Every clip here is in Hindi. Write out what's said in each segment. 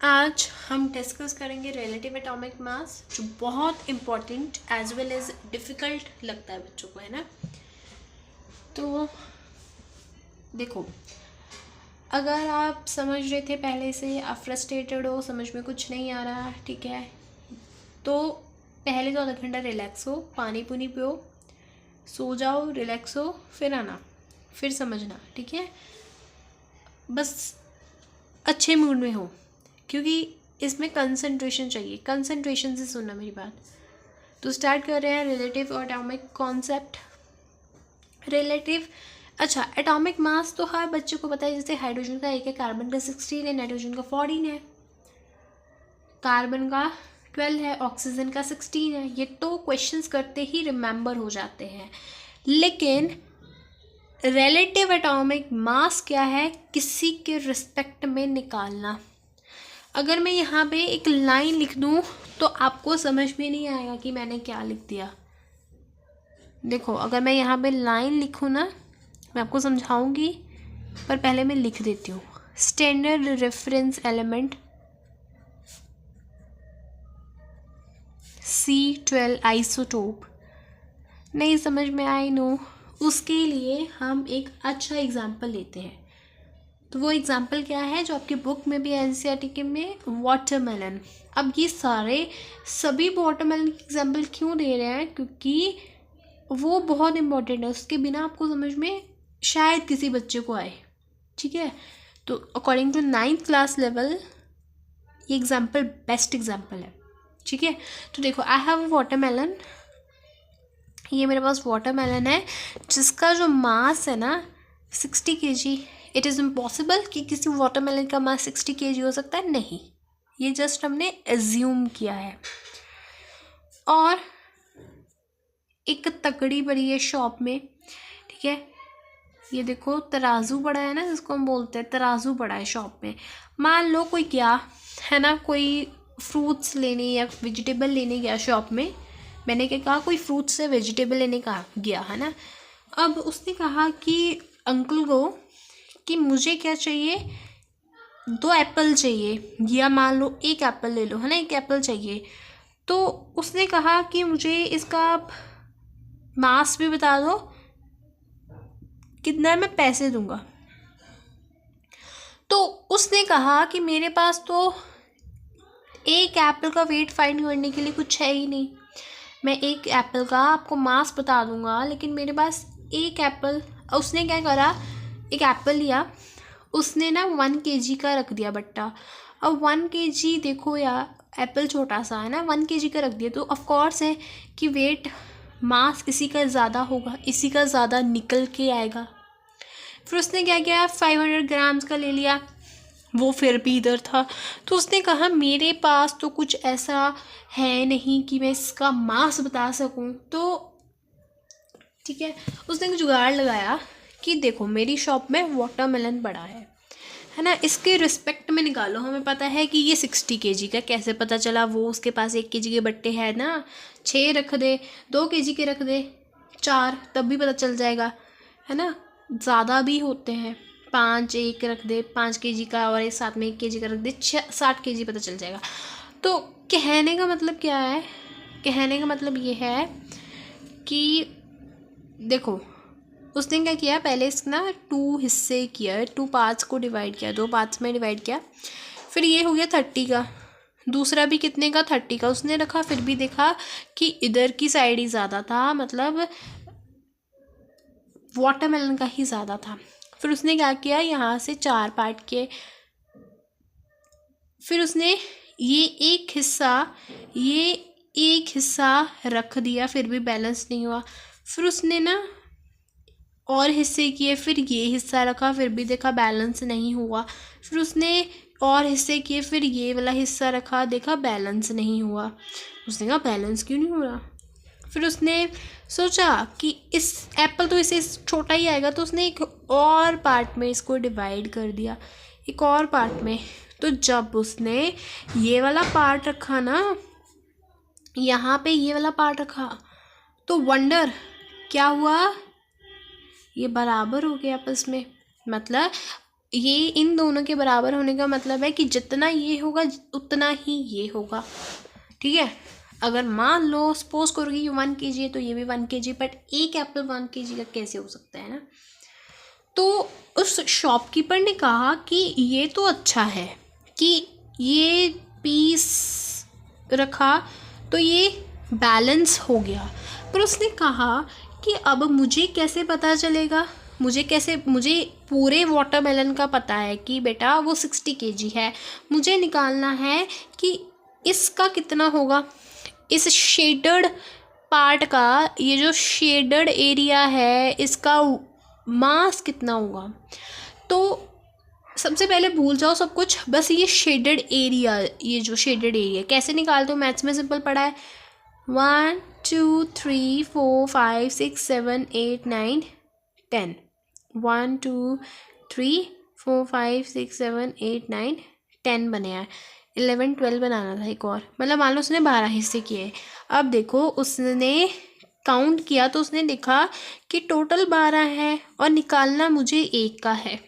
आज हम डिस्कस करेंगे रिलेटिव एटॉमिक मास, जो बहुत important as well as difficult लगता है बच्चों को, है ना। तो देखो, अगर आप समझ रहे थे पहले से, आप फ्रस्ट्रेटेड हो, समझ में कुछ नहीं आ रहा, ठीक है, तो पहले तो आधा घंटा रिलैक्स हो, पानी पुनी पियो, सो जाओ, रिलैक्स हो, फिर आना, फिर समझना, ठीक है। बस अच्छे मूड में हो, क्योंकि इसमें कंसंट्रेशन चाहिए। कंसंट्रेशन से सुनना मेरी बात। तो स्टार्ट कर रहे हैं रिलेटिव एटॉमिक कॉन्सेप्ट। रिलेटिव, अच्छा, एटॉमिक मास तो हर बच्चे को पता है। जैसे हाइड्रोजन का 1 है, कार्बन का 16 है, नाइट्रोजन का 14 है, कार्बन का 12 है, ऑक्सीजन का 16 है। ये तो क्वेश्चंस करते ही रिमेंबर हो जाते हैं। लेकिन रिलेटिव एटॉमिक मास क्या है, किसी के रिस्पेक्ट में निकालना। अगर मैं यहाँ पे एक लाइन लिख दूँ तो आपको समझ में नहीं आएगा कि मैंने क्या लिख दिया। देखो, अगर मैं यहाँ पे लाइन लिखूँ ना, मैं आपको समझाऊंगी, पर पहले मैं लिख देती हूँ। Standard reference element C12 isotope. नहीं समझ में आई नो, उसके लिए हम एक अच्छा एग्जाम्पल लेते हैं। तो वो एग्जाम्पल क्या है जो आपकी बुक में भी है, एनसीईआरटी के में, वाटरमेलन। अब ये सभी वाटरमेलन के एग्जाम्पल क्यों दे रहे हैं, क्योंकि वो बहुत इंपॉर्टेंट है। उसके बिना आपको समझ में शायद किसी बच्चे को आए, ठीक है। तो according to 9th class level ये एग्जाम्पल बेस्ट एग्जाम्पल है, ठीक है। तो देखो, आई हैव अ वाटरमेलन। ये मेरे पास वाटरमेलन है जिसका जो मास है ना 60 kg। इट इज़ इम्पॉसिबल कि किसी वाटरमेलन का मास 60 kg हो सकता है, नहीं, ये जस्ट हमने एज्यूम किया है। और एक तकड़ी पड़ी है शॉप में, ठीक है। ये देखो, तराजू पड़ा है ना, जिसको हम बोलते हैं तराजू पड़ा है शॉप में। मान लो कोई गया है ना, कोई फ्रूट्स लेने या वेजिटेबल लेने गया शॉप में। मैंने क्या कहा, कोई फ्रूट्स से वेजिटेबल लेने का गया है ना। अब उसने कहा कि अंकल को कि मुझे क्या चाहिए, 2 एप्पल चाहिए, या मान लो 1 एप्पल ले लो, है ना, 1 एप्पल चाहिए। तो उसने कहा कि मुझे इसका मास भी बता दो, कितना मैं पैसे दूंगा। तो उसने कहा कि मेरे पास तो 1 एप्पल का वेट फाइंड करने के लिए कुछ है ही नहीं। मैं 1 एप्पल का आपको मास बता दूंगा, लेकिन मेरे पास 1 एप्पल। उसने क्या करा, 1 एप्पल लिया, उसने ना 1 kg का रख दिया बट्टा। अब 1 kg, देखो यार, एप्पल छोटा सा है ना, 1 kg का रख दिया, तो ऑफकोर्स है कि वेट मास इसी का ज़्यादा होगा, इसी का ज़्यादा निकल के आएगा। फिर उसने क्या किया, 500 ग्राम्स का ले लिया, वो फिर भी इधर था। तो उसने कहा मेरे पास तो कुछ ऐसा है नहीं कि मैं इसका मास बता सकूं। तो ठीक है, उसने एक जुगाड़ लगाया कि देखो, मेरी शॉप में वाटरमेलन पड़ा है ना, इसके रिस्पेक्ट में निकालो। हमें पता है कि ये 60 kg का, कैसे पता चला, वो उसके पास 1 kg के बट्टे हैं ना, 6 रख दे, 2 kg के रख दे, 4, तब भी पता चल जाएगा, है ना। ज़्यादा भी होते हैं, 5 1 रख दे, 5 kg का, और एक साथ में 1 kg का रख दे, 60 kg पता चल जाएगा। तो कहने का मतलब क्या है, कहने का मतलब ये है कि देखो, उसने क्या किया, पहले इसना 2 हिस्से किया, 2 पार्ट्स को डिवाइड किया, 2 पार्ट्स में डिवाइड किया। फिर ये हो गया 30 का, दूसरा भी कितने का, 30 का उसने रखा। फिर भी देखा कि इधर की साइड ही ज़्यादा था, मतलब वाटरमेलन का ही ज़्यादा था। फिर उसने क्या किया, यहाँ से 4 पार्ट किए। फिर उसने ये एक हिस्सा रख दिया, फिर भी बैलेंस नहीं हुआ। फिर उसने ना और हिस्से किए, फिर ये हिस्सा रखा, फिर भी देखा बैलेंस नहीं हुआ। फिर उसने और हिस्से किए, फिर ये वाला हिस्सा रखा, देखा बैलेंस नहीं हुआ। उसने कहा बैलेंस क्यों नहीं हो रहा। फिर उसने सोचा कि इस एप्पल तो इसे छोटा ही आएगा, तो उसने एक और पार्ट में इसको डिवाइड कर दिया, एक और पार्ट में। तो जब उसने ये वाला पार्ट रखा ना, यहाँ पे ये वाला पार्ट रखा, तो वंडर क्या हुआ, ये बराबर हो गया आपस में। मतलब ये इन दोनों के बराबर होने का मतलब है कि जितना ये होगा उतना ही ये होगा, ठीक है। अगर मान लो सपोज करो कि ये 1 kg है तो ये भी 1 kg, बट एक एप्पल 1 kg का कैसे हो सकता है ना। तो उस शॉपकीपर ने कहा कि ये तो अच्छा है कि ये पीस रखा तो ये बैलेंस हो गया, पर उसने कहा कि अब मुझे कैसे पता चलेगा, मुझे पूरे वाटरमेलन का पता है कि बेटा वो 60 kg है, मुझे निकालना है कि इसका कितना होगा, इस शेडेड पार्ट का, ये जो शेडेड एरिया है इसका मास कितना होगा। तो सबसे पहले भूल जाओ सब कुछ, बस ये शेडेड एरिया, ये जो शेडेड एरिया कैसे निकालते हो, मैथ्स में सिंपल पढ़ा है। 1 2 3 4 5 6 7 8 9 10 1 2 3 4 5 6 7 8 9 10 बने हैं। 11 12 बनाना था एक और, मतलब मान लो उसने 12 हिस्से किए। अब देखो उसने काउंट किया तो उसने देखा कि टोटल 12 है और निकालना मुझे एक का है।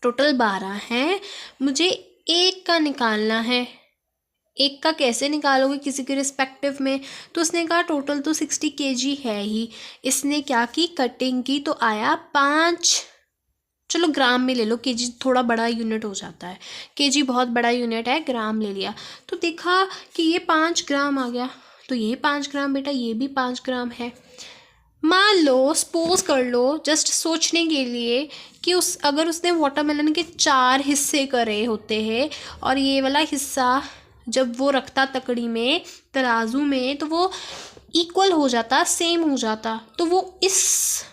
टोटल 12 है, मुझे एक का निकालना है। एक का कैसे निकालोगे किसी के रिस्पेक्टिव में, तो उसने कहा टोटल तो 60 kg है ही। इसने क्या की, कटिंग की तो आया 5, चलो ग्राम में ले लो, केजी थोड़ा बड़ा यूनिट हो जाता है, केजी बहुत बड़ा यूनिट है, ग्राम ले लिया तो देखा कि ये 5 ग्राम आ गया। तो ये 5 ग्राम बेटा, ये भी 5 ग्राम है। मान लो सपोज कर लो जस्ट सोचने के लिए कि अगर उसने वाटरमेलन के 4 हिस्से करे होते हैं और ये वाला हिस्सा जब वो रखता तकड़ी में, तराजू में, तो वो इक्वल हो जाता, सेम हो जाता, तो वो इस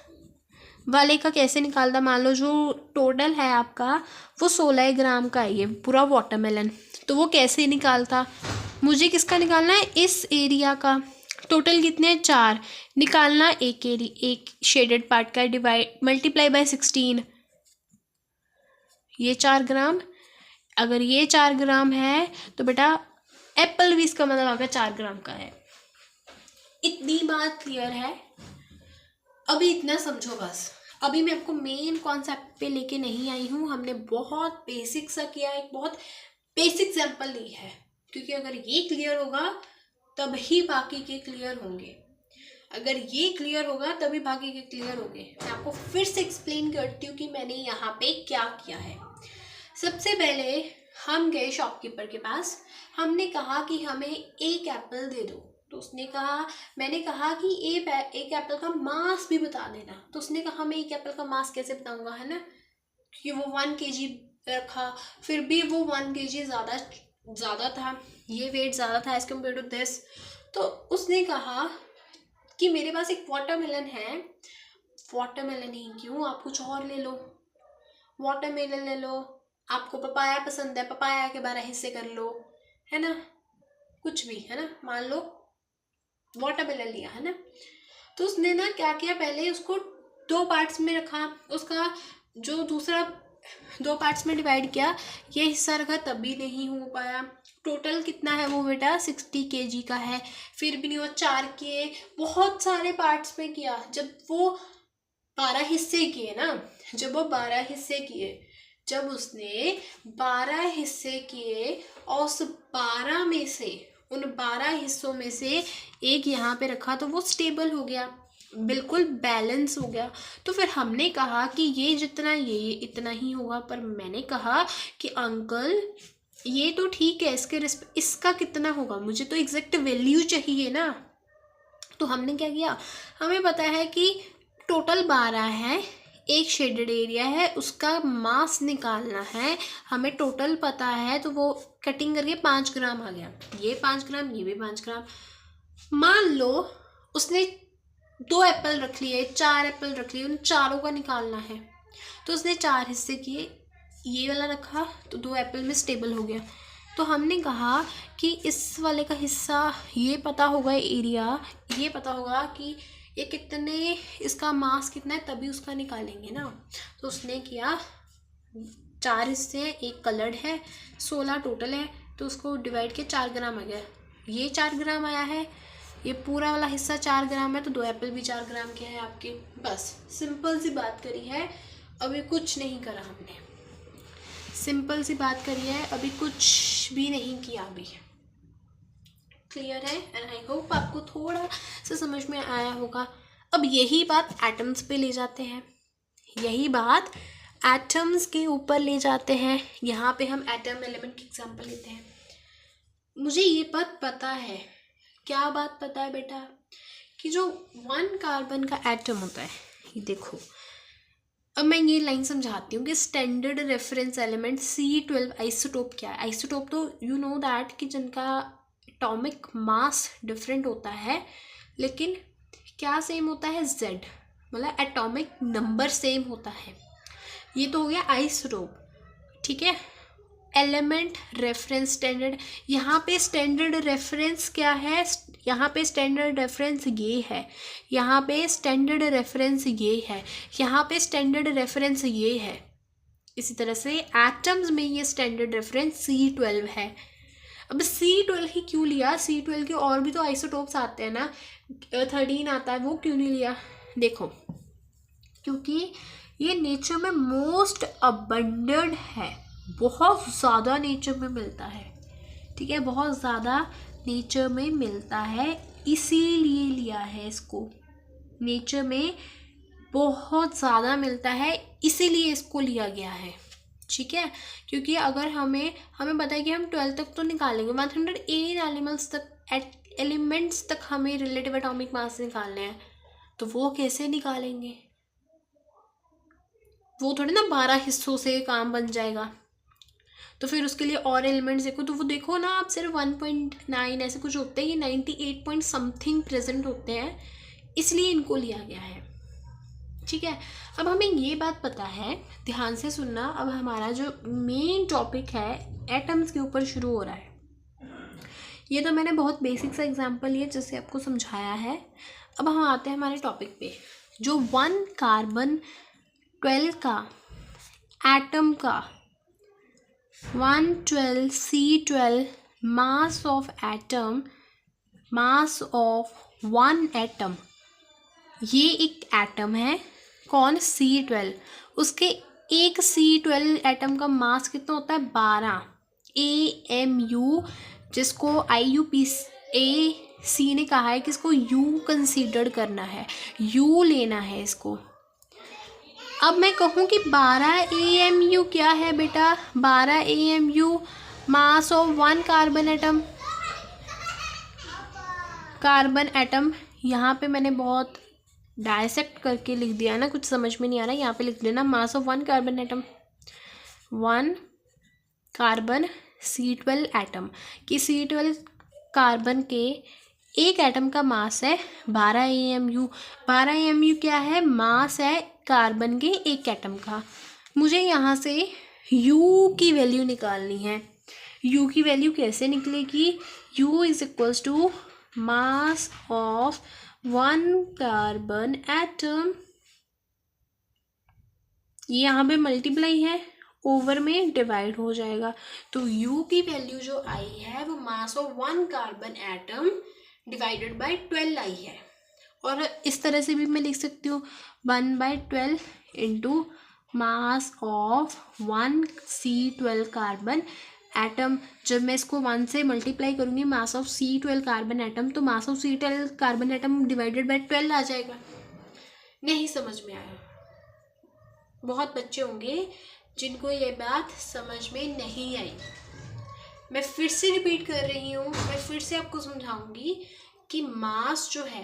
वाले का कैसे निकालता। मान लो जो टोटल है आपका वो 16 ग्राम का है ये पूरा वाटरमेलन, तो वो कैसे निकालता। मुझे किसका निकालना है, इस एरिया का। टोटल कितने हैं, 4, निकालना एक शेडेड पार्ट का, डिवाइड मल्टीप्लाई बाय 16, ये 4 ग्राम। अगर ये 4 ग्राम है तो बेटा एप्पल भी इसका मतलब अगर 4 ग्राम का है। इतनी बात क्लियर है। अभी इतना समझो बस। अभी मैं आपको मेन कॉन्सेप्ट पे लेके नहीं आई हूँ, हमने बहुत बेसिक सा किया, एक बहुत बेसिक एग्जाम्पल ली है, क्योंकि अगर ये क्लियर होगा तब ही बाकी के क्लियर होंगे। अगर ये क्लियर होगा तभी बाकी के क्लियर होंगे। मैं आपको फिर से एक्सप्लेन करती हूँ कि मैंने यहाँ पे क्या किया है। सबसे पहले हम गए शॉपकीपर के पास, हमने कहा कि हमें एक एप्पल दे दो, तो उसने कहा, मैंने कहा कि एक एप्पल का मास भी बता देना, तो उसने कहा मैं एक एप्पल का मास कैसे बताऊंगा, है ना, कि वो 1 kg रखा, फिर भी वो 1 kg ज़्यादा था, ये वेट ज़्यादा था एज कम्पेयर टू दिस। तो उसने कहा कि मेरे पास एक वाटरमेलन है, वाटरमेलन ही क्यों, आप कुछ और ले लो, वाटरमेलन ले लो, आपको पपाया पसंद है, पपाया के 12 हिस्से कर लो, है ना, कुछ भी, है ना, मान लो वाटरमेलन लिया, है ना। तो उसने ना क्या किया, पहले उसको 2 पार्ट्स में रखा, उसका जो दूसरा 2 पार्ट्स में डिवाइड किया, ये हिस्सा रखा, तब भी नहीं हो पाया। टोटल कितना है वो बेटा, 60 kg का है, फिर भी नहीं हुआ। 4 किए, बहुत सारे पार्ट्स में किया, जब वो 12 हिस्से किए ना, जब वो 12 हिस्से किए, जब उसने 12 हिस्से किए और उस 12 में से, उन 12 हिस्सों में से एक यहाँ पे रखा, तो वो स्टेबल हो गया, बिल्कुल बैलेंस हो गया। तो फिर हमने कहा कि ये जितना ये इतना ही होगा, पर मैंने कहा कि अंकल ये तो ठीक है, इसका कितना होगा, मुझे तो एग्जैक्ट वैल्यू चाहिए ना। तो हमने क्या किया, हमें पता है कि टोटल 12 है, एक शेडेड एरिया है, उसका मास निकालना है, हमें टोटल पता है, तो वो कटिंग करके 5 ग्राम आ गया, ये 5 ग्राम, ये भी 5 ग्राम। मान लो उसने 2 एप्पल रख लिए, 4 एप्पल रख लिए, उन चारों का निकालना है, तो उसने 4 हिस्से किए, ये वाला रखा तो 2 एप्पल में स्टेबल हो गया। तो हमने कहा कि इस वाले का हिस्सा ये पता होगा, एरिया ये पता होगा कि ये कितने, इसका मास कितना है, तभी उसका निकालेंगे ना। तो उसने किया, 4 हिस्से हैं, एक कलर्ड है, 16 टोटल है, तो उसको डिवाइड किया, 4 ग्राम आ गया, ये 4 ग्राम आया है, ये पूरा वाला हिस्सा 4 ग्राम है, तो 2 एप्पल भी 4 ग्राम के हैं आपके। बस सिंपल सी बात करी है, अभी कुछ नहीं करा हमने। सिंपल सी बात करी है, अभी कुछ भी नहीं किया अभी। क्लियर है? एंड आई होप आपको थोड़ा सा समझ में आया होगा। अब यही बात एटम्स पे ले जाते हैं, यही बात एटम्स के ऊपर ले जाते हैं। यहाँ पे हम एटम एलिमेंट की एग्जांपल लेते हैं। मुझे ये बात पता है, क्या बात पता है बेटा, कि जो 1 कार्बन का एटम होता है, ये देखो, अब मैं ये लाइन समझाती हूँ कि standard reference element C12 isotope क्या है। आइसोटोप तो यू नो दैट कि जिनका एटॉमिक मास डिफरेंट होता है, लेकिन क्या सेम होता है, Z, मतलब एटॉमिक नंबर सेम होता है। ये तो हो गया आइसोटोप, ठीक है। एलिमेंट रेफरेंस स्टैंडर्ड, यहाँ पे स्टैंडर्ड रेफरेंस क्या है, यहाँ पे स्टैंडर्ड रेफरेंस ये है, यहाँ पे स्टैंडर्ड रेफरेंस ये है, यहाँ पे स्टैंडर्ड रेफरेंस ये है। इसी तरह से एटम्स में ये स्टैंडर्ड रेफरेंस C12 है। अब C12 ही क्यों लिया, C12 के और भी तो आइसोटोप्स आते हैं ना, 13 आता है, वो क्यों नहीं लिया? देखो, क्योंकि ये नेचर में मोस्ट अबंडेंट है, बहुत ज़्यादा नेचर में मिलता है, ठीक है, बहुत ज़्यादा नेचर में मिलता है, इसीलिए लिया है इसको। नेचर में बहुत ज़्यादा मिलता है, इसीलिए इसको लिया गया है, ठीक है। क्योंकि अगर हमें पता है कि हम 12 तक तो निकालेंगे, 108 एलिमेंट्स तक हमें रिलेटिव एटॉमिक मास निकालने हैं, तो वो कैसे निकालेंगे? वो थोड़ी ना 12 हिस्सों से काम बन जाएगा। तो फिर उसके लिए और एलिमेंट्स देखो, तो वो देखो ना आप, सिर्फ 1.9 ऐसे कुछ होते हैं, ये 98 पॉइंट समथिंग प्रेजेंट होते हैं, इसलिए इनको लिया गया है, ठीक है। अब हमें ये बात पता है, ध्यान से सुनना, अब हमारा जो मेन टॉपिक है एटम्स के ऊपर शुरू हो रहा है। ये तो मैंने बहुत बेसिक सा एग्जांपल लिया जिससे आपको समझाया है। अब हम आते हैं हमारे टॉपिक पे, जो 1 कार्बन 12 का एटम का 112 C12 mass of atom, mass of 1 atom, ये एक एटम है, कौन, C12, उसके एक C12 एटम का मास कितना होता है, 12 AMU, जिसको IUPAC ने कहा है कि इसको U कंसीडर करना है, U लेना है इसको। अब मैं कहूँ कि 12 AMU क्या है बेटा, 12 AMU mass of 1 carbon atom, carbon atom, यहाँ पे मैंने बहुत डायसेक्ट करके लिख दिया ना, कुछ समझ में नहीं आ रहा, यहाँ पे लिख लेना मास of 1 carbon atom, 1 carbon C12 atom, कि C12 कार्बन के एक एटम का मास है 12 AMU। 12 AMU क्या है, मास है कार्बन के एक एटम का। मुझे यहाँ से U की वैल्यू निकालनी है। U की वैल्यू कैसे निकलेगी, U is equals to mass of 1 carbon atom, ये यहाँ पे मल्टीप्लाई है, ओवर में डिवाइड हो जाएगा, तो U की वैल्यू जो आई है वो मास of 1 carbon atom divided by 12 आई है। और इस तरह से भी मैं लिख सकती हूँ 1/12 into mass of 1 C12 carbon atom. जब मैं इसको 1 से मल्टीप्लाई करूँगी मास ऑफ C12 कार्बन एटम, तो मास of C12 carbon atom divided by 12 आ जाएगा। नहीं समझ में आया? बहुत बच्चे होंगे जिनको ये बात समझ में नहीं आई। मैं फिर से रिपीट कर रही हूँ, मैं फिर से आपको समझाऊंगी कि मास जो है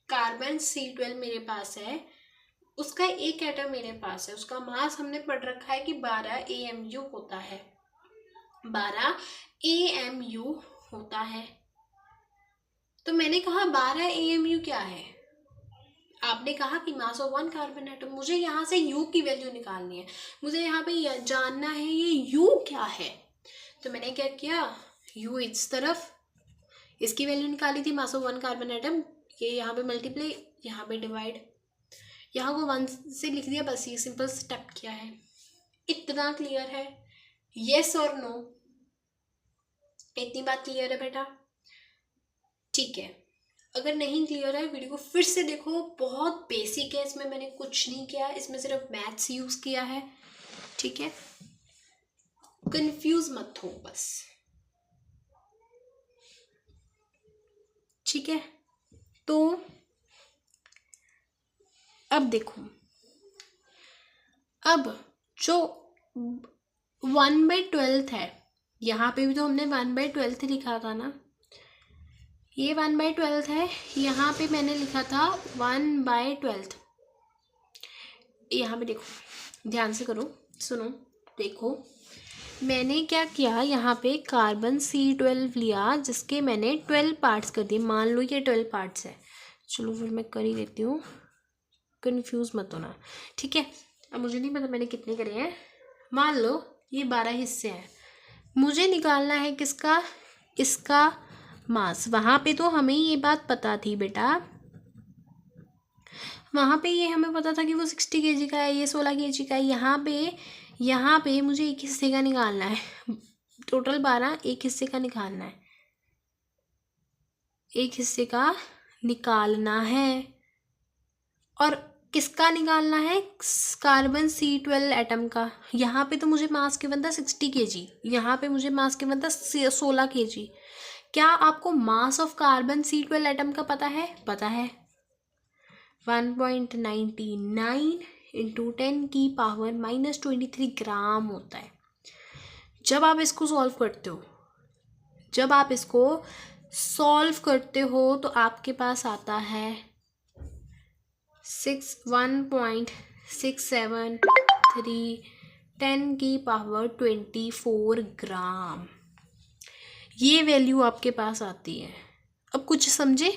कार्बन C12 मेरे पास है, उसका एक एटम मेरे पास है, उसका मास हमने पढ़ रखा है कि 12 AMU होता है, 12 AMU होता है। तो मैंने कहा 12 AMU क्या है, आपने कहा कि मास ऑफ 1 कार्बन एटम। मुझे यहाँ से U की वैल्यू निकालनी है, मुझे यहाँ पे जानना है ये U क्या है। तो मैंने क्या किया, U इस तरफ, इसकी वैल्यू निकाली थी मास ऑफ 1 कार्बन एटम, ये यहाँ पे मल्टीप्लाई, यहाँ पे डिवाइड, यहाँ को 1 से लिख दिया, बस ये सिंपल स्टेप किया है। इतना क्लियर है? येस और नो? इतनी बात क्लियर है बेटा? ठीक है। अगर नहीं क्लियर है वीडियो को फिर से देखो, बहुत बेसिक है, इसमें मैंने कुछ नहीं किया, इसमें सिर्फ मैथ्स यूज़ किया है, ठीक है। कंफ्यूज मत हो बस, ठीक है। तो अब देखो, अब जो 1/12 है, यहाँ पे भी तो हमने 1/12 लिखा था ना, ये 1/12 है, यहाँ पे मैंने लिखा था 1/12। यहाँ पे देखो, ध्यान से करो, सुनो, देखो मैंने क्या किया, यहाँ पे कार्बन C12 लिया, जिसके मैंने 12 पार्ट्स कर दिए। मान लो ये 12 पार्ट्स है, चलो फिर मैं कर ही देती हूँ, कंफ्यूज मत होना, ठीक है। अब मुझे नहीं पता मैंने कितने करे हैं, मान लो ये 12 हिस्से हैं, मुझे निकालना है किसका, इसका मास। वहाँ पे तो हमें ये बात पता थी बेटा, वहाँ पे ये हमें पता था कि वो 60 kg का है, ये 16 kg का है। यहाँ पे मुझे एक हिस्से का निकालना है, टोटल 12, एक हिस्से का निकालना है, एक हिस्से का निकालना है। और किसका निकालना है, कार्बन C12 एटम का। यहाँ पे तो मुझे मास गिवन था 60 kg, यहाँ पे मुझे मास गिवन था 16 kg। क्या आपको मास ऑफ कार्बन C12 एटम का पता है? पता है, 1.99 इंटू 10⁻⁻23 ग्राम होता है। जब आप इसको सॉल्व करते हो तो आपके पास आता है 1.673 10⁻24 ग्राम, ये वैल्यू आपके पास आती है। अब कुछ समझे,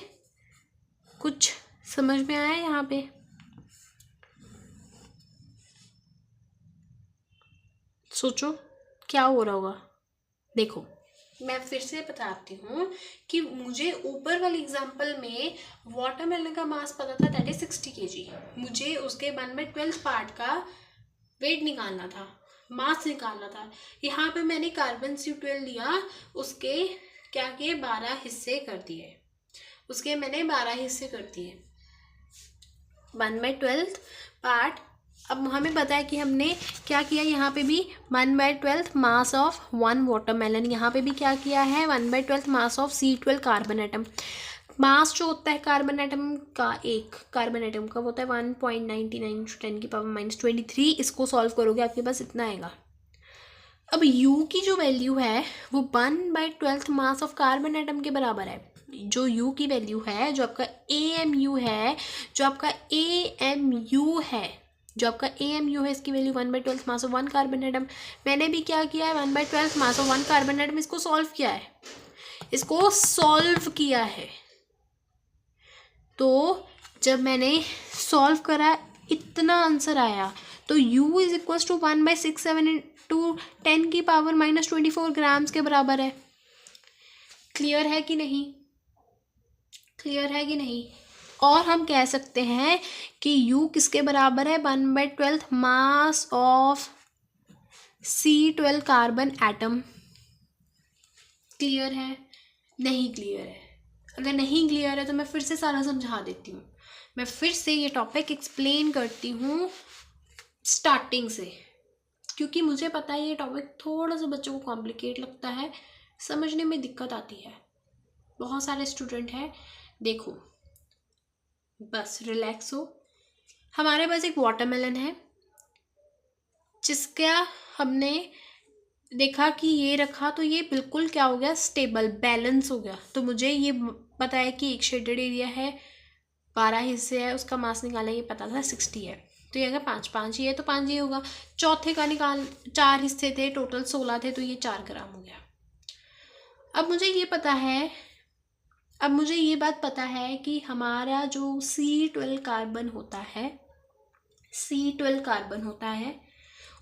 कुछ समझ में आया यहाँ पे? सोचो क्या हो रहा होगा। देखो मैं फिर से बताती हूँ कि मुझे ऊपर वाले एग्जाम्पल में वाटरमेलन का मास पता था, दैट इज 60 kg। मुझे उसके 1/12 पार्ट का वेट निकालना था, मास निकालना था। यहाँ पे मैंने कार्बन C12 लिया, उसके क्या किए, 12 हिस्से कर दिए, उसके मैंने 12 हिस्से कर दिए, 1/12 पार्ट। अब हमें पता है कि हमने क्या किया, यहाँ पे भी 1/12 मास ऑफ 1 वाटरमेलन, यहाँ पे भी क्या किया है, 1/12 mass of C12 carbon atom. Mass जो होता है कार्बन एटम का, एक कार्बन एटम का होता है 1.99 10⁻⁻23। इसको सॉल्व करोगे आपके पास इतना आएगा। अब U की जो वैल्यू है वो 1/12 मास ऑफ कार्बन एटम के बराबर है। जो U की वैल्यू है, जो आपका AMU है, इसकी value 1/12 mass of 1 carbon atom. मैंने भी क्या किया है, 1/12 मास ऑफ 1 कार्बन एटम, इसको सॉल्व किया है। तो जब मैंने सॉल्व करा, इतना आंसर आया, तो U is equal to 1/67 into 10⁻⁻24 grams के बराबर है। क्लियर है कि नहीं? और हम कह सकते हैं कि U किसके बराबर है, 1/12 mass of C12 carbon atom. Clear है? नहीं क्लियर है? अगर नहीं क्लियर है तो मैं फिर से सारा समझा देती हूँ। मैं फिर से ये टॉपिक एक्सप्लेन करती हूँ स्टार्टिंग से, क्योंकि मुझे पता है ये टॉपिक थोड़ा सा बच्चों को कॉम्प्लिकेट लगता है, समझने में दिक्कत आती है। बहुत सारे स्टूडेंट हैं, देखो बस रिलैक्स हो। हमारे पास एक वाटरमेलन है, जिसका हमने देखा कि ये रखा तो ये बिल्कुल क्या हो गया, स्टेबल, बैलेंस हो गया। तो मुझे ये पता है कि एक शेडेड एरिया है, 12 हिस्से है, उसका मास निकाला, ये पता था 60 है। तो ये अगर 5 ही है तो 5 ही होगा। चौथे का 4 हिस्से थे, टोटल 16 थे, तो ये 4 ग्राम हो गया। अब मुझे ये बात पता है कि हमारा जो C12 कार्बन होता है,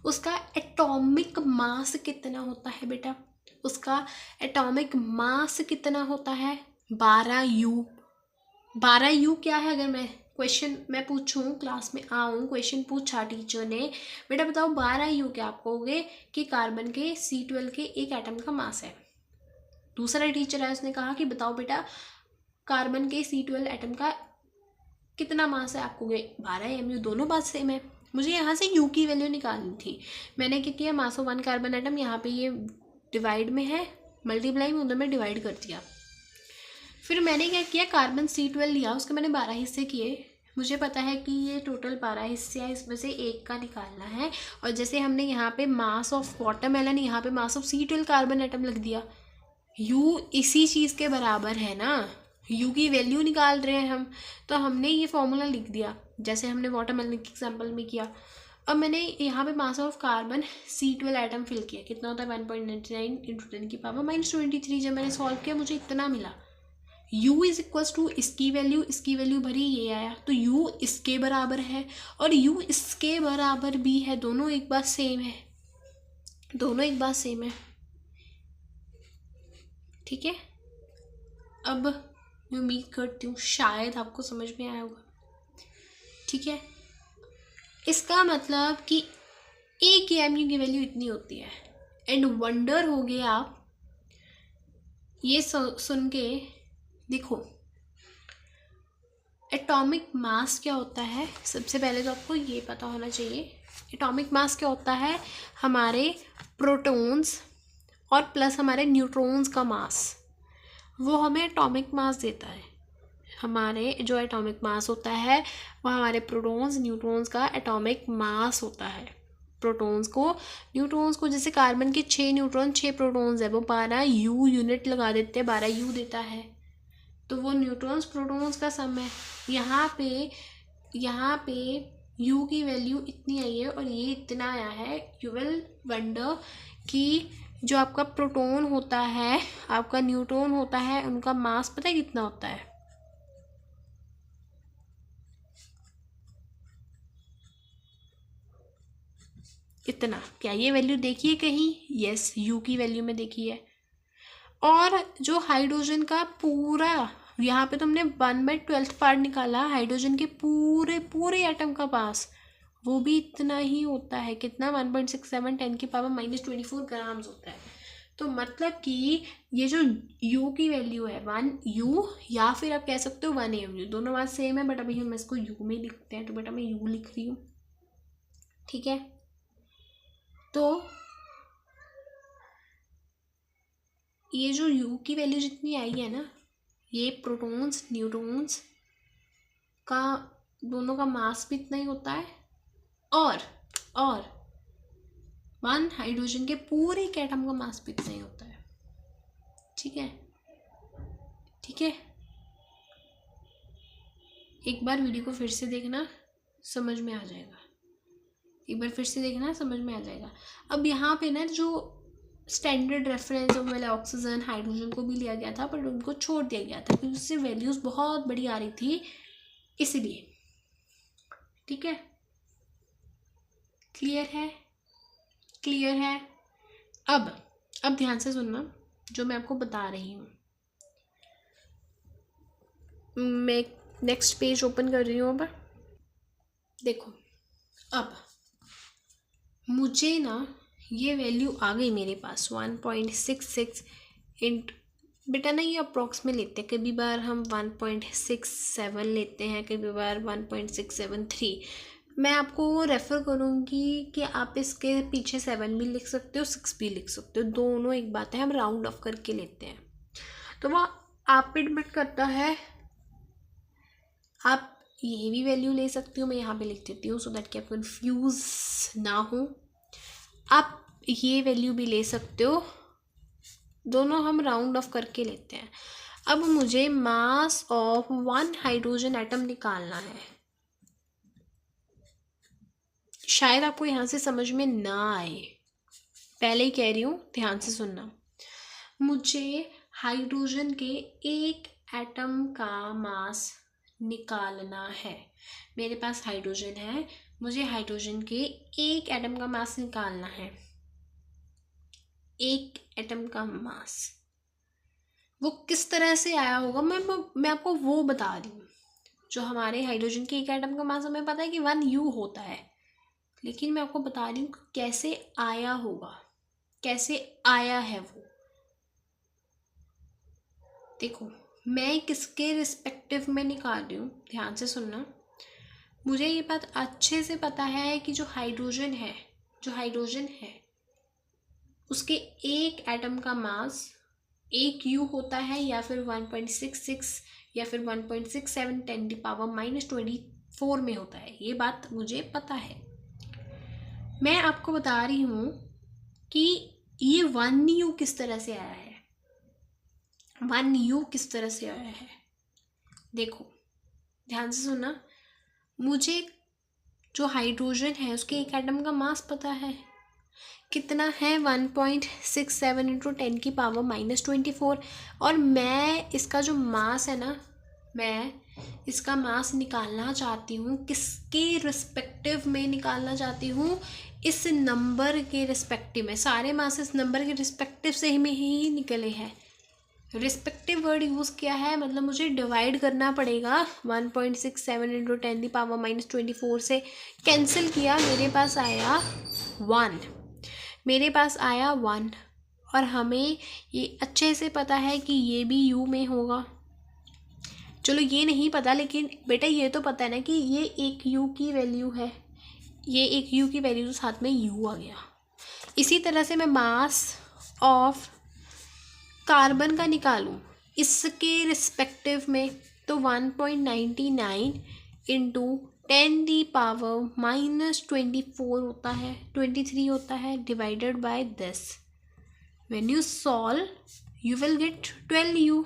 उसका एटॉमिक मास कितना होता है बेटा? उसका एटॉमिक मास कितना होता है? 12U। 12U क्या है? अगर मैं पूछूं, क्लास में आऊँ, क्वेश्चन पूछा टीचर ने, बेटा बताओ 12U क्या, आप कहोगे कि कार्बन के C12 के एक एटम का मास है। दूसरा टीचर है, उसने कहा कि बताओ बेटा कार्बन के C12 एटम का कितना मास है, आप कहोगे 12 MU। दोनों बात सेम है। मुझे यहाँ से यू की वैल्यू निकालनी थी। मैंने क्या किया, मास ऑफ 1 कार्बन एटम यहाँ पे ये डिवाइड में है, मल्टीप्लाई में उधर में डिवाइड कर दिया। फिर मैंने क्या किया, कार्बन C12 लिया, उसके मैंने 12 हिस्से किए। मुझे पता है कि ये टोटल 12 हिस्से हैं, इसमें से एक का निकालना है। और जैसे हमने यहाँ पे मास ऑफ वाटरमेलन, यहाँ पे mass of C12 carbon atom लिख दिया। यू इसी चीज़ के बराबर है ना, यू की वैल्यू निकाल रहे हैं हम, तो हमने ये फॉर्मूला लिख दिया जैसे हमने वाटरमेलन के एग्जाम्पल में किया। अब मैंने यहाँ पे mass of carbon C12 atom fill किया, कितना होता है 1.99 इंटू 10 की पावर -23। जब मैंने सॉल्व किया मुझे इतना मिला। u इज इक्वल्स टू इसकी वैल्यू भरी, ये आया, तो u इसके बराबर है और u इसके बराबर भी है, दोनों एक बात सेम है, दोनों एक बात सेम है। ठीक है, अब मैं उम्मीद करती हूँ शायद आपको समझ में आया होगा। ठीक है, इसका मतलब कि एक KMU की वैल्यू इतनी होती है। एंड वंडर हो गए आप ये सुन के। देखो एटॉमिक मास क्या होता है, सबसे पहले तो आपको ये पता होना चाहिए। एटॉमिक मास क्या होता है, हमारे प्रोटॉन्स और प्लस हमारे न्यूट्रॉन्स का मास, वो हमें एटॉमिक मास देता है। हमारे जो एटॉमिक मास होता है वो हमारे प्रोटॉन्स न्यूट्रॉन्स का एटॉमिक मास होता है। प्रोटॉन्स को न्यूट्रॉन्स को, जैसे कार्बन के 6 न्यूट्रॉन 6 प्रोटॉन्स है, वो 12 U यूनिट लगा देते हैं, 12 U देता है, तो वो न्यूट्रॉन्स प्रोटॉन्स का सम है। यहाँ पे U की वैल्यू इतनी आई है और ये इतना आया है। यू विल वंडर कि जो आपका प्रोटॉन होता है, आपका न्यूट्रॉन होता है, उनका मास पता है कितना होता है? इतना। क्या ये वैल्यू देखी है कहीं? यस, U की वैल्यू में देखी है। और जो हाइड्रोजन का पूरा, यहाँ पे तुमने 1/12 पार्ट निकाला हाइड्रोजन के पूरे एटम का मास, वो भी इतना ही होता है। कितना? 1.67 10 की पावर -24 ग्राम्स होता है। तो मतलब कि ये जो U की वैल्यू है 1U, या फिर आप कह सकते हो 1AMU, दोनों बात सेम है, बट अभी हम इसको U में लिखते हैं, तो बेटा मैं U लिख रही हूँ। ठीक है, तो ये जो U की वैल्यू जितनी आई है ना, ये प्रोटॉन्स न्यूट्रॉन्स का दोनों का मास भी इतना ही होता है, और 1 हाइड्रोजन के पूरे एक एटम का मास भी इतना ही होता है। ठीक है, ठीक है, एक बार वीडियो को फिर से देखना, समझ में आ जाएगा। एक बार फिर से देखना, समझ में आ जाएगा। अब यहाँ पे ना जो स्टैंडर्ड रेफरेंस वाले ऑक्सीजन हाइड्रोजन को भी लिया गया था, पर उनको छोड़ दिया गया था क्योंकि उससे वैल्यूज़ बहुत बड़ी आ रही थी, इसलिए। ठीक है, क्लियर है? क्लियर है। अब ध्यान से सुनना जो मैं आपको बता रही हूँ। मैं नेक्स्ट पेज ओपन कर रही हूँ। अब देखो, अब मुझे ना ये वैल्यू आ गई मेरे पास 1.66 इंट, बेटा ना ये अप्रॉक्स में लेते हैं, कभी बार हम 1.67 लेते हैं, कभी बार 1.673। मैं आपको रेफ़र करूँगी कि आप इसके पीछे 7 भी लिख सकते हो, 6 भी लिख सकते हो, दोनों एक बात है, हम राउंड ऑफ करके लेते हैं। तो वो आप पे डिपेंड करता है, आप ये भी वैल्यू ले सकती हो, मैं यहाँ पे लिख देती हूँ सो दैट कि आप कन्फ्यूज़ ना हो। आप ये वैल्यू भी ले सकते हो, दोनों हम राउंड ऑफ करके लेते हैं। अब मुझे मास ऑफ 1 हाइड्रोजन एटम निकालना है। शायद आपको यहाँ से समझ में ना आए, पहले ही कह रही हूँ, ध्यान से सुनना। मुझे हाइड्रोजन के एक एटम का मास निकालना है। मेरे पास हाइड्रोजन है, मुझे हाइड्रोजन के एक एटम का मास निकालना है। एक एटम का मास वो किस तरह से आया होगा, मैं आपको वो बता रही हूँ। जो हमारे हाइड्रोजन के एक एटम का मास हमें पता है कि 1U होता है, लेकिन मैं आपको बता रही हूँ कैसे आया होगा, कैसे आया है वो। देखो मैं किसके रिस्पेक्टिव में निकाल रही हूँ, ध्यान से सुनना। मुझे ये बात अच्छे से पता है कि जो हाइड्रोजन है उसके एक एटम का मास एक यू होता है, या फिर 1.66 या फिर 1.67 10⁻24 में होता है। ये बात मुझे पता है। मैं आपको बता रही हूँ कि ये 1U किस तरह से आया है। 1U किस तरह से आया है, देखो ध्यान से सुना। मुझे जो हाइड्रोजन है उसके एक एटम का मास पता है, कितना है 1.67 इंटू 10⁻24। और मैं इसका जो मास है ना, मैं इसका मास निकालना चाहती हूँ, किसके रिस्पेक्टिव में निकालना चाहती हूँ, इस नंबर के रिस्पेक्टिव में। सारे मास इस नंबर के रिस्पेक्टिव से में ही निकले हैं। रिस्पेक्टिव वर्ड यूज़ किया है, मतलब मुझे डिवाइड करना पड़ेगा। 1.67 इंटू 10⁻24 से कैंसिल किया, मेरे पास आया 1। मेरे पास आया 1। और हमें ये अच्छे से पता है कि ये भी यू में होगा। चलो ये नहीं पता, लेकिन बेटा ये तो पता है ना कि ये एक यू की वैल्यू है, ये एक यू की वैल्यू, साथ में यू आ गया। इसी तरह से मैं मास ऑफ कार्बन का निकालूं इसके रिस्पेक्टिव में, तो 1.99 इंटू 10⁻24 होता है, 23 होता है, divided by this. When you solve you will get 12U.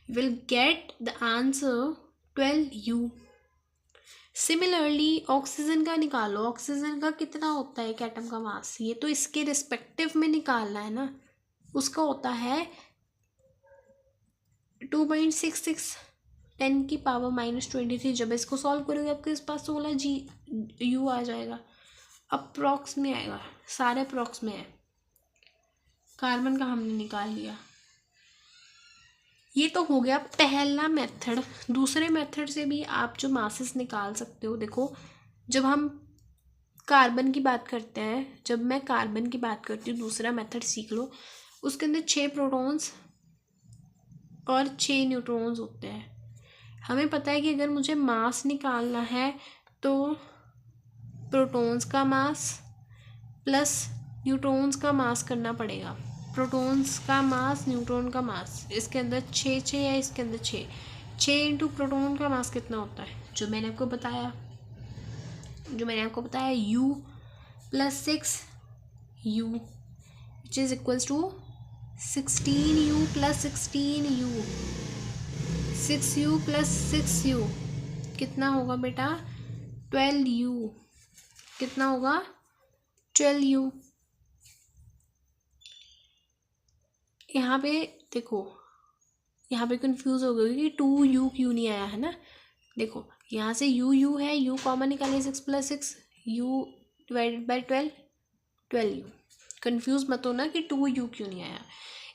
You will get the answer 12U. Similarly oxygen का निकालो। ऑक्सीजन का कितना होता है एक एटम का मास, ये तो इसके रिस्पेक्टिव में निकालना है ना। उसका होता है 2.66 10⁻23। जब इसको सॉल्व करोगे आपके पास 16G आ जाएगा। अप्रॉक्स में आएगा, सारे अप्रॉक्स में है। कार्बन का हमने निकाल लिया। ये तो हो गया पहला मेथड। दूसरे मेथड से भी आप जो मासेस निकाल सकते हो। देखो जब हम कार्बन की बात करते हैं, जब मैं कार्बन की बात करती हूँ, दूसरा मेथड सीख लो। उसके अंदर 6 प्रोटॉन्स और 6 न्यूट्रॉन्स होते हैं। हमें पता है कि अगर मुझे मास निकालना है तो प्रोटॉन्स का मास प्लस न्यूट्रॉन्स का मास करना पड़ेगा। प्रोटॉन्स का मास, न्यूट्रॉन का मास, इसके अंदर 6 है, इसके अंदर 6 इंटू प्रोटॉन का मास कितना होता है, जो मैंने आपको बताया U plus 6U which is equals to 16U plus 16U। 6U plus 6U कितना होगा बेटा 12U। कितना होगा 12U। यहाँ पे देखो, यहाँ पे कंफ्यूज हो गई कि 2U क्यों नहीं आया है ना। देखो यहाँ से U है, U कॉमन निकालिए, 6 plus 6 U divided by 12U। Confuse मत हो ना कि 2U क्यों नहीं आया।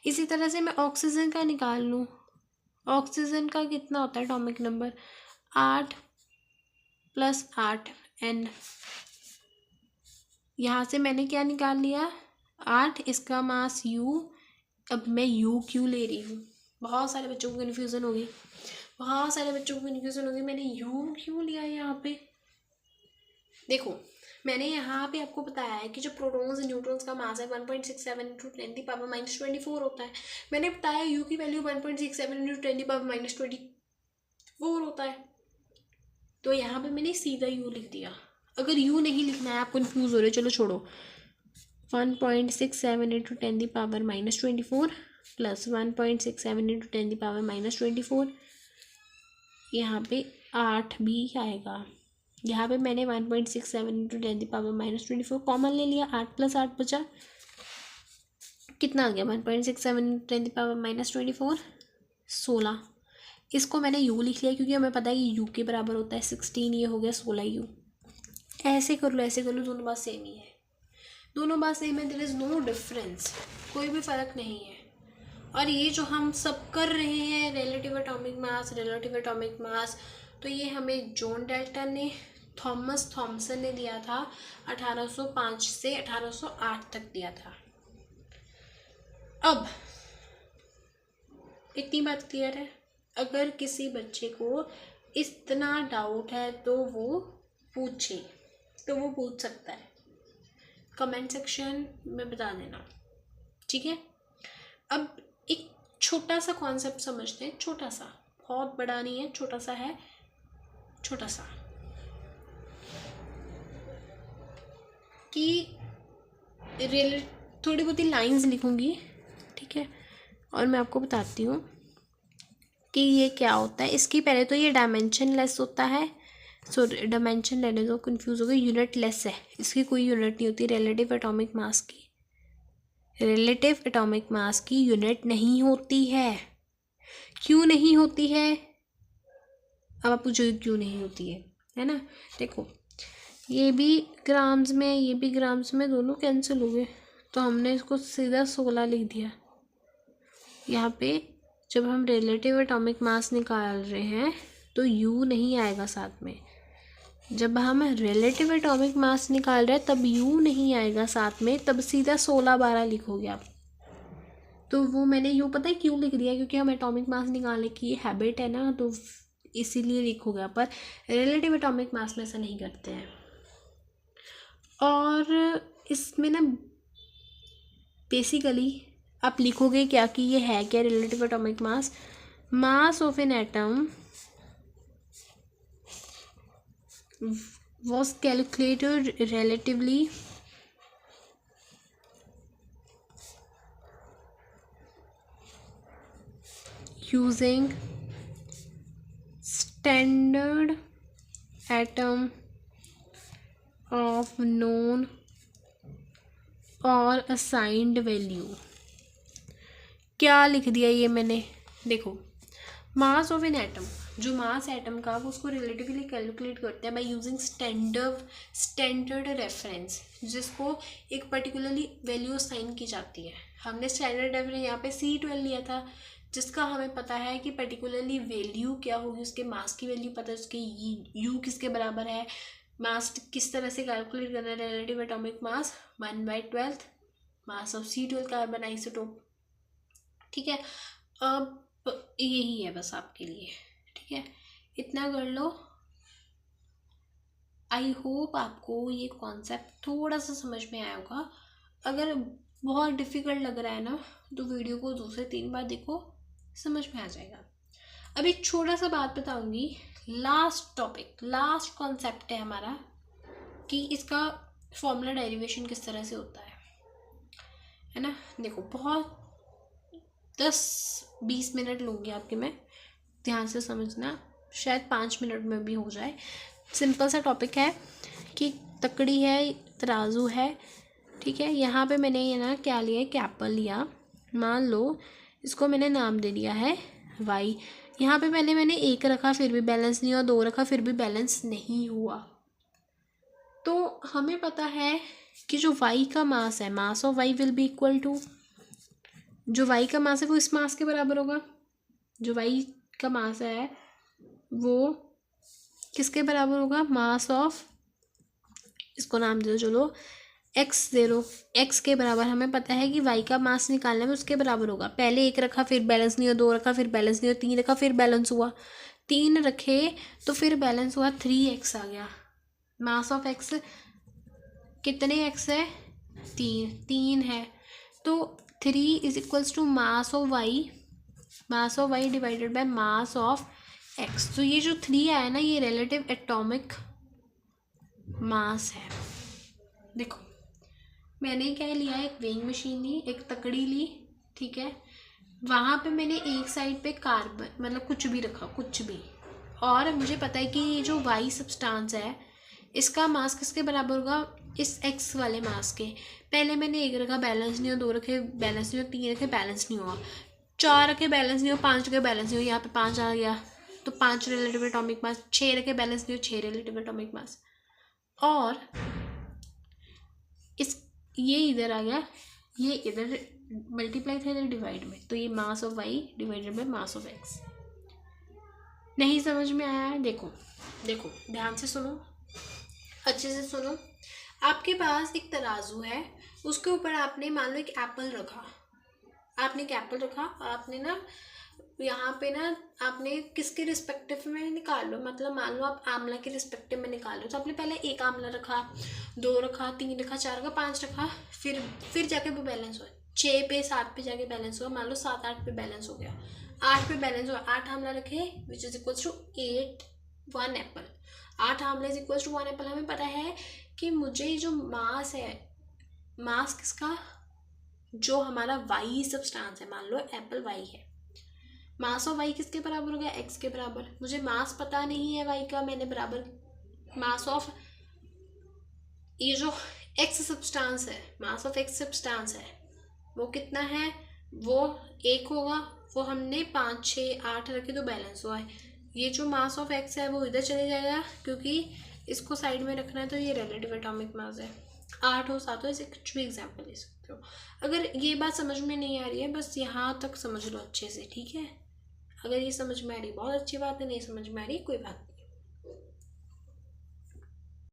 इसी तरह से मैं ऑक्सीजन का निकाल लूँ। ऑक्सीजन का कितना होता है एटॉमिक नंबर 8 प्लस 8 N। यहाँ से मैंने क्या निकाल लिया 8, इसका मास U। अब मैं U क्यों ले रही हूँ, बहुत सारे बच्चों को कन्फ्यूज़न होगी, मैंने U क्यों लिया यहाँ पे। देखो मैंने यहाँ पे आपको बताया है कि जो प्रोटॉन्स और न्यूट्रॉन्स का मास है 1.67 इंटू 10⁻24 होता है। मैंने बताया U की वैल्यू 1.67 इंटू 10⁻24 होता है। तो यहाँ पे मैंने सीधा U लिख दिया। अगर U नहीं लिखना है, आप कन्फ्यूज़ हो रहे, चलो छोड़ो। 1.67 इंटू 10⁻24 प्लस 1.67 इंटू 10⁻24, यहाँ पे 8 भी आएगा। यहाँ पे मैंने 1.67 इंटू 10⁻24 कॉमन ले लिया, 8 प्लस 8 बचा, कितना आ गया 1.67 इंटू 10⁻24 16। इसको मैंने U लिख लिया क्योंकि हमें पता है कि U के बराबर होता है 16, ये हो गया 16U। ऐसे कर लो, दोनों बात सेम ही है, देयर इज़ नो डिफरेंस, कोई भी फ़र्क नहीं है। और ये जो हम सब कर रहे हैं रिलेटिव एटॉमिक मास, तो ये हमें जॉन डाल्टन ने, थॉमस थॉमसन ने दिया था 1805 से 1808 तक दिया था। अब इतनी बात क्लियर है। अगर किसी बच्चे को इतना डाउट है तो वो पूछे, तो वो पूछ सकता है, कमेंट सेक्शन में बता देना, ठीक है। अब एक छोटा सा कॉन्सेप्ट समझते हैं, छोटा सा, बहुत बड़ा नहीं है, छोटा सा है, छोटा सा, कि थोड़ी बहुत ही लाइंस लिखूंगी, ठीक है, और मैं आपको बताती हूँ कि ये क्या होता है। इसकी पहले तो ये डायमेंशन लेस होता है, डायमेंशन लेने दो, कंफ्यूज हो गई, यूनिट लेस है, इसकी कोई यूनिट नहीं होती। रिलेटिव एटॉमिक मास की, रिलेटिव एटॉमिक मास की यूनिट नहीं होती है। क्यों नहीं होती है, अब आप पूछोगे क्यों नहीं होती है ना। देखो, ये भी ग्राम्स में, ये भी ग्राम्स में, दोनों कैंसिल हो गए, तो हमने इसको सीधा 16 लिख दिया। यहाँ पे जब हम रिलेटिव एटॉमिक मास निकाल रहे हैं तो U नहीं आएगा साथ में। जब हम रिलेटिव एटॉमिक मास निकाल रहे हैं तब U नहीं आएगा साथ में, तब सीधा 16-12 लिखोगे आप। तो वो मैंने U पता है क्यों लिख दिया, क्योंकि हम एटॉमिक मास निकालने की हैबिट है ना, तो इसीलिए लिखोगे। पर रिलेटिव एटॉमिक मास में ऐसा नहीं करते हैं। और इसमें ना बेसिकली आप लिखोगे क्या कि ये है क्या, relative atomic mass, mass of an atom was calculated relatively using standard atom of known और असाइंड वैल्यू। क्या लिख दिया ये मैंने, देखो, मास ऑफ एन एटम, जो मास एटम का, वो उसको रिलेटिवली कैलकुलेट करते हैं बाय यूजिंग स्टैंडर्ड रेफरेंस, जिसको एक पर्टिकुलरली वैल्यू असाइन की जाती है। हमने स्टैंडर्ड रेफरेंस यहाँ पे C12 लिया था, जिसका हमें पता है कि पर्टिकुलरली वैल्यू क्या होगी, उसके मास की वैल्यू पता है, उसके U किसके बराबर है, मास किस तरह से कैलकुलेट करना है। Relative atomic mass 1/12 mass of C12 carbon isotope, ठीक है। अब यही है बस आपके लिए, ठीक है, इतना कर लो। आई होप आपको ये कॉन्सेप्ट थोड़ा सा समझ में आया होगा। अगर बहुत डिफ़िकल्ट लग रहा है ना, तो वीडियो को 2 से 3 बार देखो, समझ में आ जाएगा। अब एक छोटा सा बात बताऊंगी, लास्ट टॉपिक, लास्ट कॉन्सेप्ट है हमारा, कि इसका फॉर्मूला डेरिवेशन किस तरह से होता है ना। देखो, बहुत 10-20 मिनट लूँगी आपके, मैं ध्यान से समझना, शायद 5 मिनट में भी हो जाए। सिंपल सा टॉपिक है कि तकड़ी है, तराजू है, ठीक है। यहाँ पे मैंने ये ना क्या लिया, कैपल लिया, मान लो इसको मैंने नाम दे दिया है Y। यहाँ पे पहले मैंने 1 रखा फिर भी बैलेंस नहीं हुआ, 2 रखा फिर भी बैलेंस नहीं हुआ। तो हमें पता है कि जो Y का मास है, mass of Y will be equal to, जो Y का मास है वो इस मास के बराबर होगा। जो Y का मास है वो किसके बराबर होगा, मास ऑफ, इसको नाम दे दो चलो x0, x के बराबर। हमें पता है कि y का मास निकालने में उसके बराबर होगा। पहले 1 रखा फिर बैलेंस नहीं हुआ, 2 रखा फिर बैलेंस नहीं हुआ, 3 रखा फिर बैलेंस हुआ, 3 रखे तो फिर बैलेंस हुआ, 3x आ गया। मास ऑफ x कितने x है, 3 है, तो 3 is equals to mass of y, mass of y divided by mass of x। तो ये जो 3 आया ना, ये रिलेटिव एटॉमिक मास है। देखो, मैंने क्या लिया, एक वेइंग मशीन ली, एक तकड़ी ली, ठीक है। वहाँ पे मैंने एक साइड पे कार्बन, मतलब कुछ भी रखा, कुछ भी, और मुझे पता है कि ये जो वाई सब्सटेंस है इसका मास किसके बराबर होगा, इस एक्स वाले मास के। पहले मैंने 1 रखा बैलेंस नहीं हुआ, 2 रखे बैलेंस नहीं हुआ, 3 रखे बैलेंस नहीं हुआ, 4 रखे बैलेंस नहीं हुआ, 5 रखे बैलेंस नहीं हुआ, यहाँ पे 5 आ गया, तो 5 रिलेटिव एटॉमिक मास। 6 रखे बैलेंस नहीं हुआ, 6 रिलेटिव एटॉमिक मास, और इस ये इधर आ गया, ये इधर मल्टीप्लाई था इधर डिवाइड में, तो ये mass of Y divided by mass of X. नहीं समझ में आया है, देखो देखो ध्यान से सुनो, अच्छे से सुनो। आपके पास एक तराजू है, उसके ऊपर आपने मान लो एक एप्पल रखा, आपने एक एप्पल रखा, आपने ना यहाँ पे ना आपने किसके रिस्पेक्टिव में निकाल लो, मतलब मान लो आप आंवला के रिस्पेक्टिव में निकाल लो, तो आपने पहले एक आंवला रखा, 2 रखा, 3 रखा, 4 रखा, 5 रखा, फिर जाके वो बैलेंस हुआ 6 पे 7 पे जाके बैलेंस हुआ, मान लो 7 8 पे बैलेंस हो गया, 8 पे बैलेंस हुआ, 8 आंवला रखे which is equals to 8 1 apple. 8 आंवला इज इक्वल्स टू 1 एप्पल। हमें पता है कि मुझे जो मास है, मास किसका, जो हमारा वाई सब्सटेंस है, मान लो एप्पल वाई है, मास ऑफ वाई किसके बराबर हो गया, एक्स के बराबर। मुझे मास पता नहीं है वाई का, मैंने बराबर मास ऑफ ये जो एक्स सब्सटेंस है, मास ऑफ एक्स सब्सटेंस है वो कितना है, वो 1 होगा, वो हमने 5 6 8 रखे तो बैलेंस हुआ है। ये जो मास ऑफ एक्स है वो इधर चले जाएगा क्योंकि इसको साइड में रखना है, तो ये रिलेटिव एटॉमिक मास है। 8 हो 7 हो, ऐसे कुछ भी एग्जाम्पल ले सकते हो। अगर ये बात समझ में नहीं आ रही है बस यहाँ तक समझ लो अच्छे से, ठीक है। अगर ये समझ में आ रही बहुत अच्छी बात है, नहीं समझ में आ रही कोई बात नहीं।